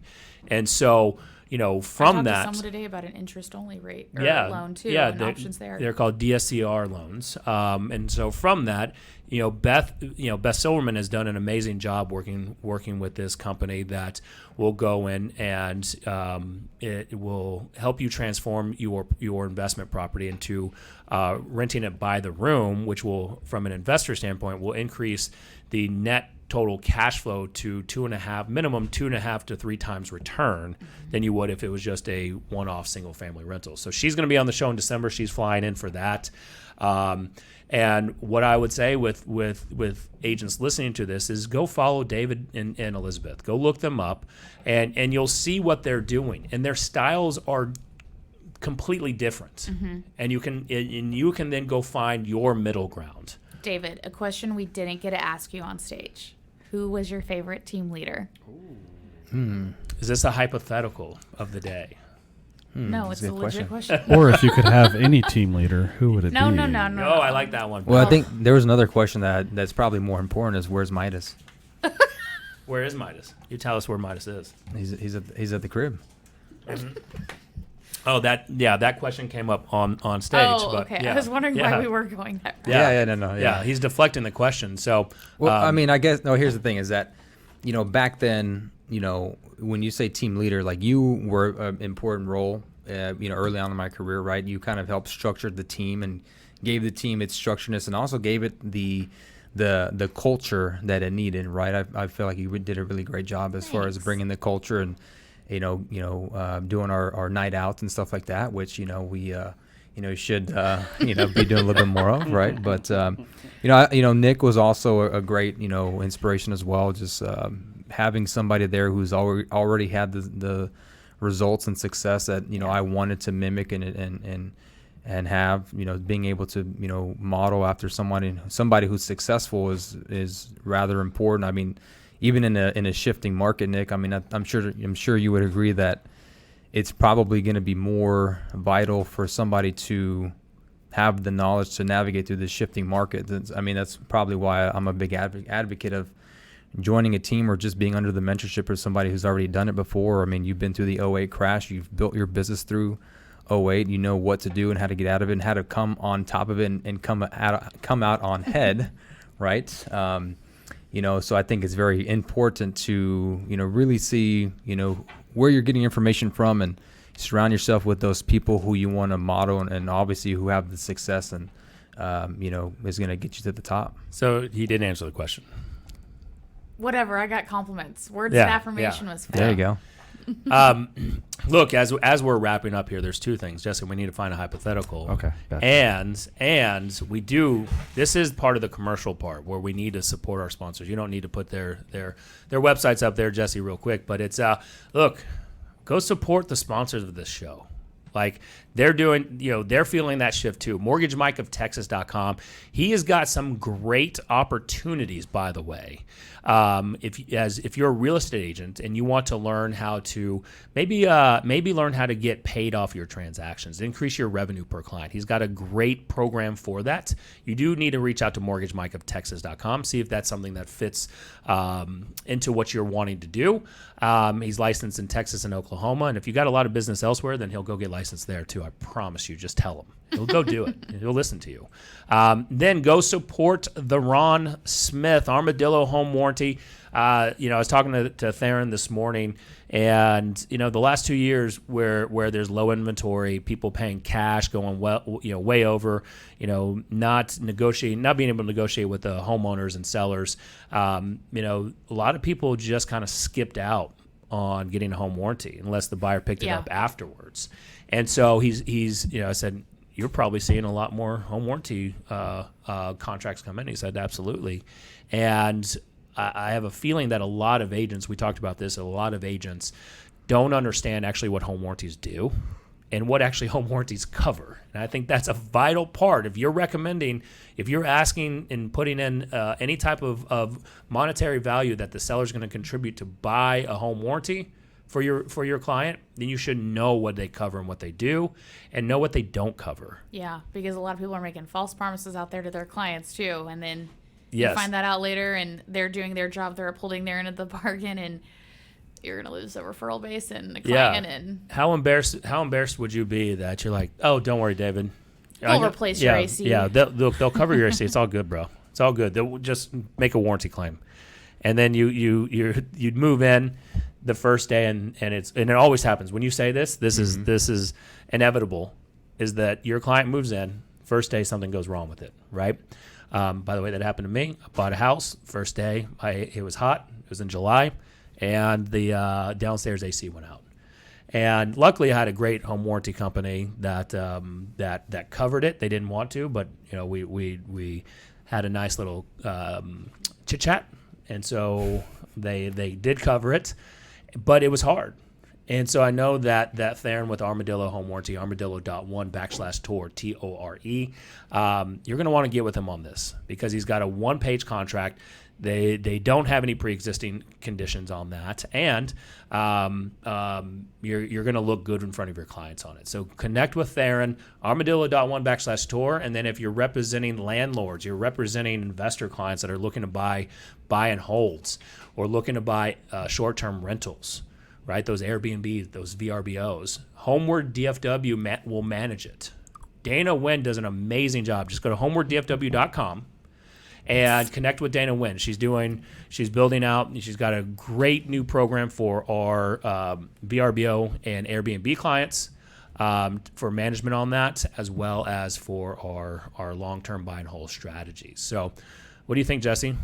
And so, from that. I talked to someone today about an interest-only rate or loan too, and options there. They're called DSCR loans, and so from that, Beth Silverman has done an amazing job working with this company that will go in and it will help you transform your investment property into renting it by the room, which will, from an investor standpoint, will increase the net total cash flow to 2.5 to 3 times return than you would if it was just a one-off single family rental. So she's going to be on the show in December. She's flying in for that. And what I would say with agents listening to this is go follow David and Elizabeth. Go look them up, and you'll see what they're doing. And their styles are completely different. And you can then go find your middle ground. David, a question we didn't get to ask you on stage. Who was your favorite team leader? Is this a hypothetical of the day? No, it's a legit question. Or if you could have any team leader, who would it be? No. Oh, I like that one. Well, I think there was another question that's probably more important is where's Midas? Where is Midas? You tell us where Midas is. He's at the crib. Oh, that question came up on stage. Oh, but okay. I was wondering why we were going that route. Yeah, he's deflecting the question. So, well, I mean, I guess here's the thing: is that, back then, when you say team leader, like you were an important role, early on in my career, right? You kind of helped structure the team and gave the team its structureness, and also gave it the culture that it needed, right? I feel like you did a really great job as far as bringing the culture and. Doing our night outs and stuff like that, which we should be doing a little bit more of, right? But Nick was also a great inspiration as well. Just having somebody there who's already had the results and success that I wanted to mimic and have being able to model after somebody who's successful is rather important. I mean. Even in a shifting market, Nick, I mean, I'm sure you would agree that it's probably going to be more vital for somebody to have the knowledge to navigate through this shifting market. That's probably why I'm a big advocate of joining a team or just being under the mentorship of somebody who's already done it before. I mean, you've been through the 2008 crash. You've built your business through 2008. You know what to do and how to get out of it and how to come on top of it and come out on head, right? So I think it's very important to, really see, where you're getting information from and surround yourself with those people who you want to model and obviously who have the success and, is going to get you to the top. So he didn't answer the question. Whatever. I got compliments. Words of affirmation was fair. There you go. Look, as we're wrapping up here, there's two things, Jesse. We need to find a hypothetical. Okay. Gotcha. And we do. This is part of the commercial part where we need to support our sponsors. You don't need to put their websites up there, Jesse, real quick. But it's look, go support the sponsors of this show. Like they're doing, they're feeling that shift too. MortgageMikeOfTexas.com. He has got some great opportunities, by the way. If you're a real estate agent and you want to learn how to maybe learn how to get paid off your transactions, increase your revenue per client. He's got a great program for that. You do need to reach out to MortgageMikeOfTexas.com, see if that's something that fits into what you're wanting to do. He's licensed in Texas and Oklahoma, and if you got a lot of business elsewhere, then he'll go get licensed there too. I promise you. Just tell him. He'll go do it. He'll listen to you. Then go support the Ron Smith Armadillo Home Warranty. I was talking to Theron this morning, and the last 2 years where there's low inventory, people paying cash, going way over, not being able to negotiate with the homeowners and sellers. A lot of people just kind of skipped out on getting a home warranty unless the buyer picked it up afterwards. And so he's I said, you're probably seeing a lot more home warranty contracts come in. He said, absolutely. And I have a feeling that a lot of agents, we talked about this, a lot of agents don't understand actually what home warranties do and what actually home warranties cover. And I think that's a vital part. If you're asking and putting in any type of monetary value that the seller's going to contribute to buy a home warranty for your client, then you should know what they cover and what they do and know what they don't cover. Yeah, because a lot of people are making false promises out there to their clients too, and then Yes. you find that out later, and they're doing their job, they're upholding their end of the bargain, and you're going to lose the referral base and the client. Yeah. And how embarrassed would you be that you're like, oh, don't worry, David. They'll replace your AC. Yeah, they'll cover your AC. It's all good, bro. It's all good. They'll just make a warranty claim. And then you'd move in the first day, and it always happens. When you say this is inevitable, is that your client moves in, first day something goes wrong with it, right? By the way, that happened to me. I bought a house. First day, it was hot. It was in July, and the downstairs AC went out. And luckily, I had a great home warranty company that covered it. They didn't want to, but we had a nice little chit chat, and so they did cover it, but it was hard. And so I know that Theron with Armadillo Home Warranty, armadillo.1/tour, TORE, you're going to want to get with him on this because he's got a one-page contract. They don't have any pre-existing conditions on that, and you're going to look good in front of your clients on it. So connect with Theron, armadillo.1/tour, and then if you're representing landlords, you're representing investor clients that are looking to buy and holds or looking to buy short-term rentals, right? Those Airbnbs, those VRBOs. Homeward DFW will manage it. Dana Wynn does an amazing job. Just go to homewarddfw.com and connect with Dana Wynn. She's building out, she's got a great new program for our VRBO and Airbnb clients for management on that, as well as for our long-term buy and hold strategies. So what do you think, Jesse?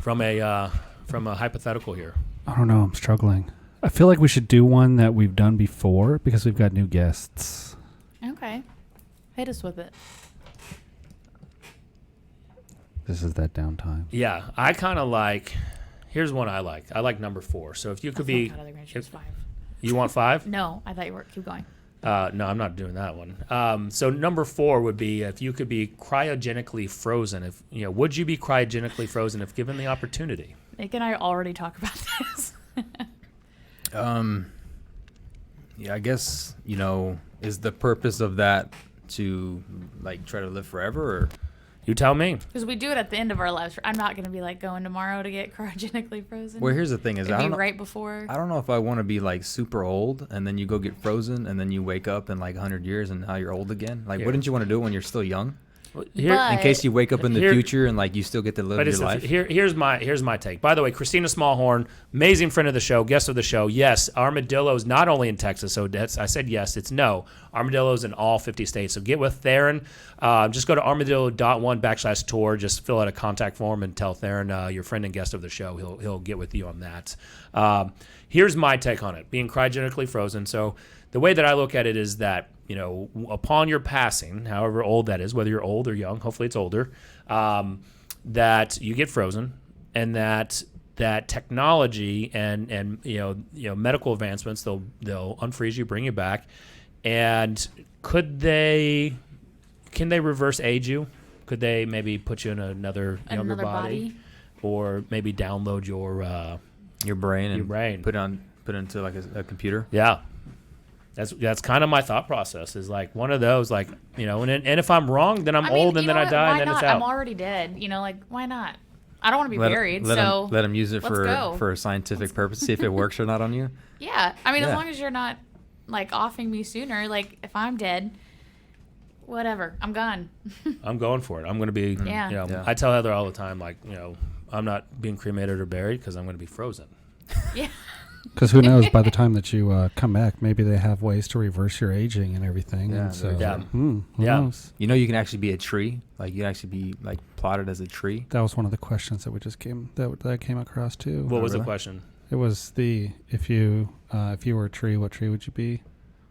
From a hypothetical here. I don't know. I'm struggling. I feel like we should do one that we've done before because we've got new guests. Okay. Hit us with it. This is that downtime. Yeah, I kind of like. Here's one I like. I like number 4. So if you could be, choose 5. You want 5? No, I thought you were. Keep going. No, I'm not doing that one. So number 4 would be if you could be cryogenically frozen. Would you be cryogenically frozen if given the opportunity? Nick and I already talk about this. Yeah, I guess is the purpose of that to try to live forever, or? You tell me. Because we do it at the end of our lives. I'm not going to be going tomorrow to get cryogenically frozen. Well, here's the thing: is right before. I don't know if I want to be super old and then you go get frozen and then you wake up in 100 years and now you're old again. Wouldn't you want to do it when you're still young? In case you wake up in the future and you still get to live your life. Here's my take. By the way, Christina Smallhorn, amazing friend of the show, guest of the show. Yes, Armadillo's not only in Texas, so I said yes. It's no. Armadillo's in all 50 states. So get with Theron. Just go to armadillo.1/tour. Just fill out a contact form and tell Theron, your friend and guest of the show. He'll get with you on that. Here's my take on it, being cryogenically frozen. So the way that I look at it is that, upon your passing, however old that is, whether you're old or young, hopefully it's older, that you get frozen, and that technology and medical advancements, they'll unfreeze you, bring you back, And can they reverse age you? Could they maybe put you in another younger body? Or maybe download your brain. Put it into like a computer. Yeah. That's kind of my thought process, is like one of those, like, and if I'm wrong, then I'm old and then I die and then it's out. I'm already dead. Like, why not? I don't want to be buried. Let them use it for a scientific purpose, see if it works or not on you. Yeah. I mean, as long as you're not like offing me sooner, like if I'm dead, whatever, I'm gone. I'm going for it. I'm going to be, I tell Heather all the time, like, I'm not being cremated or buried because I'm going to be frozen. Yeah. Because who knows, by the time that you come back, maybe they have ways to reverse your aging and everything. Yeah, and so, who knows? You can actually be a tree. Like, you can actually be like plotted as a tree. That was one of the questions that we just came across too. What was the question? It was if you were a tree, what tree would you be?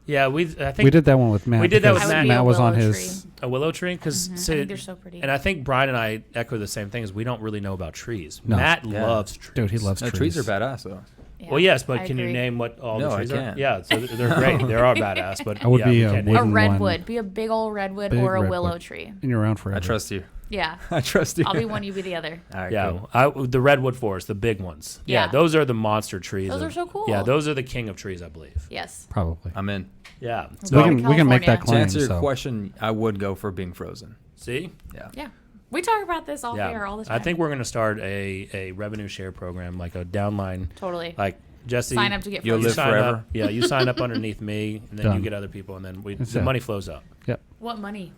Yeah, I think we did that one with Matt. We did that with Matt. Matt was on his a willow tree, because I think they're so pretty. And I think Brian and I echo the same thing: is we don't really know about trees. No. Matt loves trees. Dude, he loves trees. Trees are badass though. Yeah, well, yes, but I can agree. you name what all No, the trees I are? can't. Yeah, so they're great. They are badass. But I would be we a can't wooden A name redwood. one. Be a big old redwood Big or a redwood. willow tree. And you're around forever. I trust you. Yeah. I trust you. I'll be one, you be the other. All right, Yeah, cool. the redwood forest, the big ones. Yeah, Yeah. those are the monster trees. Those are so cool. Yeah, those are the king of trees, I believe. Yes. Probably. I'm in. Yeah. We're So going to we can make that California. To claim. answer your so. question, I would go for being frozen. see. Yeah. Yeah. We talk about this off air all the time. I think we're going to start a revenue share program, like a downline. Totally. Like Jesse, Sign up to get You'll frozen. live sign forever. up. Yeah, you sign up underneath me, and then you Done. get other people, and then That's the it. money flows up. Yep. What money?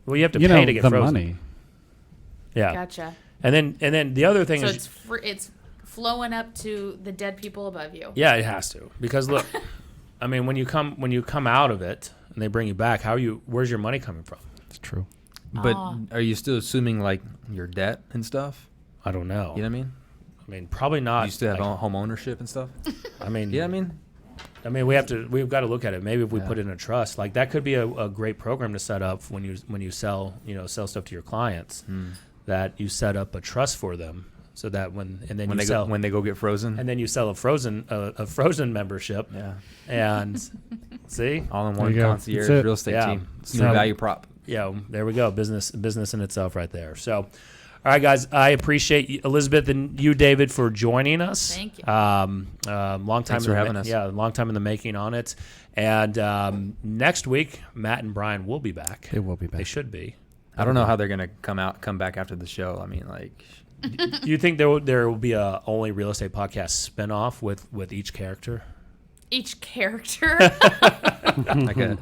Well, you have to pay to get the frozen. money. Yeah, Gotcha. and then the other thing So is, it's flowing up to the dead people above you. yeah, it has to, because look, I mean, when you come out of it and they bring you back, where's your money coming from? It's true. But Oh. are you still assuming like your debt and stuff? I don't know. You know what I mean? I mean, probably not. You still have like, home ownership and stuff? I mean, Yeah, I mean, we've got to look at it. Maybe if we Yeah. put it in a trust, like that could be a great program to set up when you sell stuff to your clients, that you set up a trust for them, so that when they go get frozen. and then you sell a frozen membership. Yeah. And see, All in There one you go. concierge That's it. real estate Yeah. team. It's So- new value prop. yeah, there we go. Business in itself right there. So, all right, guys, I appreciate you, Elizabeth, and you, David, for joining us. Thank you. Long time Thanks for having us. Yeah, long time in the making on it. And next week, Matt and Brian will be back. They will be back. They should be. I don't know how they're gonna come back after the show. I mean, like, Do you think there will be a only real estate podcast spinoff with each character? Each character.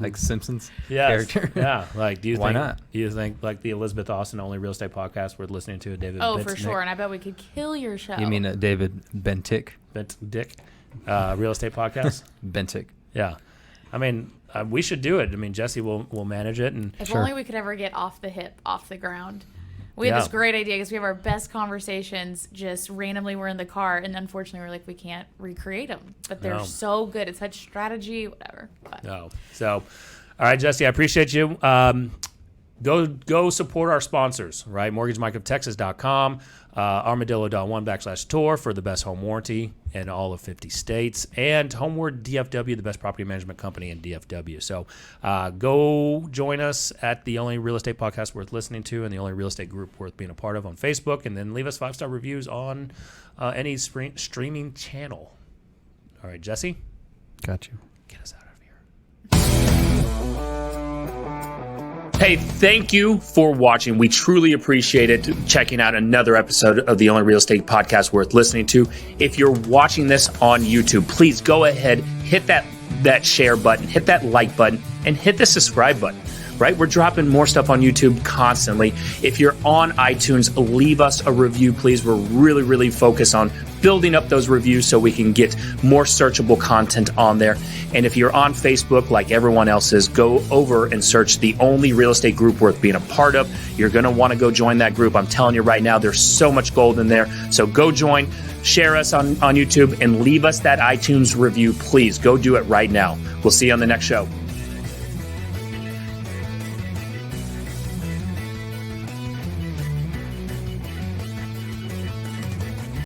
like Simpsons Yes. character. Yeah. Like, do you Why think? not? Do you think like the Elizabeth Austin only real estate podcast worth listening to? David. Oh, Bentnick- for sure. And I bet we could kill your show. You mean David Bentick? Dick, real estate podcast? Bentick. Yeah. I mean, we should do it. I mean, Jesse will manage it, and If Sure. only we could ever get off the ground. We had this Yeah. great idea because we have our best conversations just randomly. We're in the car, and unfortunately, we're like, we can't recreate them. But they're No. so good. It's such strategy, whatever. But no. So, all right, Jesse, I appreciate you. Go support our sponsors, right? MortgageMikeofTexas.com, Armadillo.1/tour for the best home warranty in all of 50 states, and Homeward DFW, the best property management company in DFW. So go join us at the only real estate podcast worth listening to and the only real estate group worth being a part of on Facebook, and then leave us 5-star reviews on any streaming channel. All right, Jesse, Got you. get us out of here. Hey, thank you for watching. We truly appreciate it, checking out another episode of the only real estate podcast worth listening to. If you're watching this on YouTube, please go ahead, hit that share button, hit that like button, and hit the subscribe button. Right? We're dropping more stuff on YouTube constantly. If you're on iTunes, leave us a review, please. We're really, really focused on building up those reviews so we can get more searchable content on there. And if you're on Facebook, like everyone else is, go over and search the only real estate group worth being a part of. You're going to want to go join that group. I'm telling you right now, there's so much gold in there. So go join, share us on YouTube, and leave us that iTunes review, please. Go do it right now. We'll see you on the next show.